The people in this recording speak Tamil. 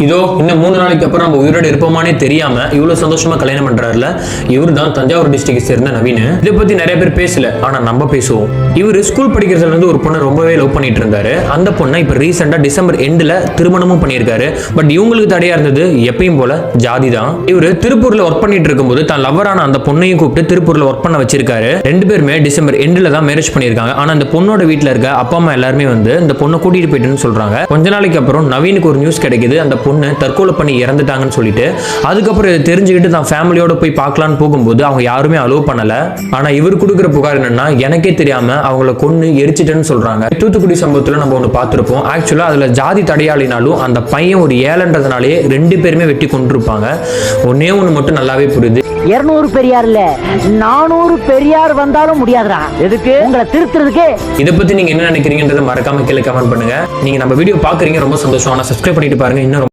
இதோ இன்னும் 3 நாளைக்கு அப்புறம் நம்ம உயிரோட இருப்போமானே தெரியாம இவ்வளவு சந்தோஷமா கல்யாணம் பண்றாருல, இவர் தான் தஞ்சாவூர் டிஸ்ட்ரிக்ட் சேர்ந்த நவீன். இதை பத்தி நிறைய பேர் பேசல, ஆனா நம்ம பேசுவோம். இவர் ஸ்கூல் படிக்கிறதுல இருந்து ஒரு பொண்ணை ரொம்பவே லவ் பண்ணிட்டு இருந்தாரு. அந்த பொண்ணை இப்ப ரீசெண்டா டிசம்பர் எண்ட்ல திருமணமும் பண்ணியிருக்காரு. பட் இவங்களுக்கு தடையா இருந்தது எப்பயும் போல ஜாதி தான். இவரு திருப்பூர்ல ஒர்க் பண்ணிட்டு இருக்கும்போது தான் லவ்வரான அந்த பொண்ணையும் கூப்பிட்டு திருப்பூர்ல ஒர்க் பண்ண வச்சிருக்காரு. 2 பேருமே டிசம்பர் எண்ட்ல தான் மேரேஜ் பண்ணிருக்காங்க. ஆனா அந்த பொண்ணோட வீட்டுல இருக்க அப்பா அம்மா எல்லாருமே வந்து இந்த பொண்ணை கூட்டிட்டு போயிட்டுன்னு சொல்றாங்க. கொஞ்ச நாளைக்கு அப்புறம் நவீனுக்கு ஒரு நியூஸ் கிடைக்குது, அந்த பொண்ணு தற்கொலை பண்ணி இறந்துட்டாங்கன்னு சொல்லிட்டு. அதுக்கப்புறம் இதை தெரிஞ்சுக்கிட்டு தான் ஃபேமிலியோட போய் பார்க்கலான்னு போகும்போது அவங்க யாருமே அலோவ் பண்ணல. ஆனா இவர் கொடுக்குற புகார் என்னன்னா, எனக்கே தெரியாம அவங்கள கொன்னு எரிச்சிட்டேன்னு சொல்றாங்க. தூத்துக்குடி சம்பவத்துல நம்ம ஒண்ணு பார்த்திருப்போம். ஆக்சுவலா அதுல ஜாதி தடையாளினாலும் அந்த பையன் ஒரு ஏழன்றதுனாலே 2 பேருமே வெட்டி கொண்டிருப்பாங்க. ஒன்னே ஒண்ணு மட்டும் நல்லாவே புரியுது, 200 பெரியார் இல்ல 400 பெரியார் வந்தாலும் முடியாதுடா. எதுக்கு உங்களை திருத்துறதுக்கு. இதை பத்தி நீங்க என்ன நினைக்கிறீங்கன்றதை மறக்காம கீழே கமெண்ட் பண்ணுங்க. நீங்க நம்ம வீடியோ பாக்குறீங்க, ரொம்ப சந்தோஷம். ஆனா சப்ஸ்கிரைப் பண்ணிட்டு பாருங்க. இன்னும்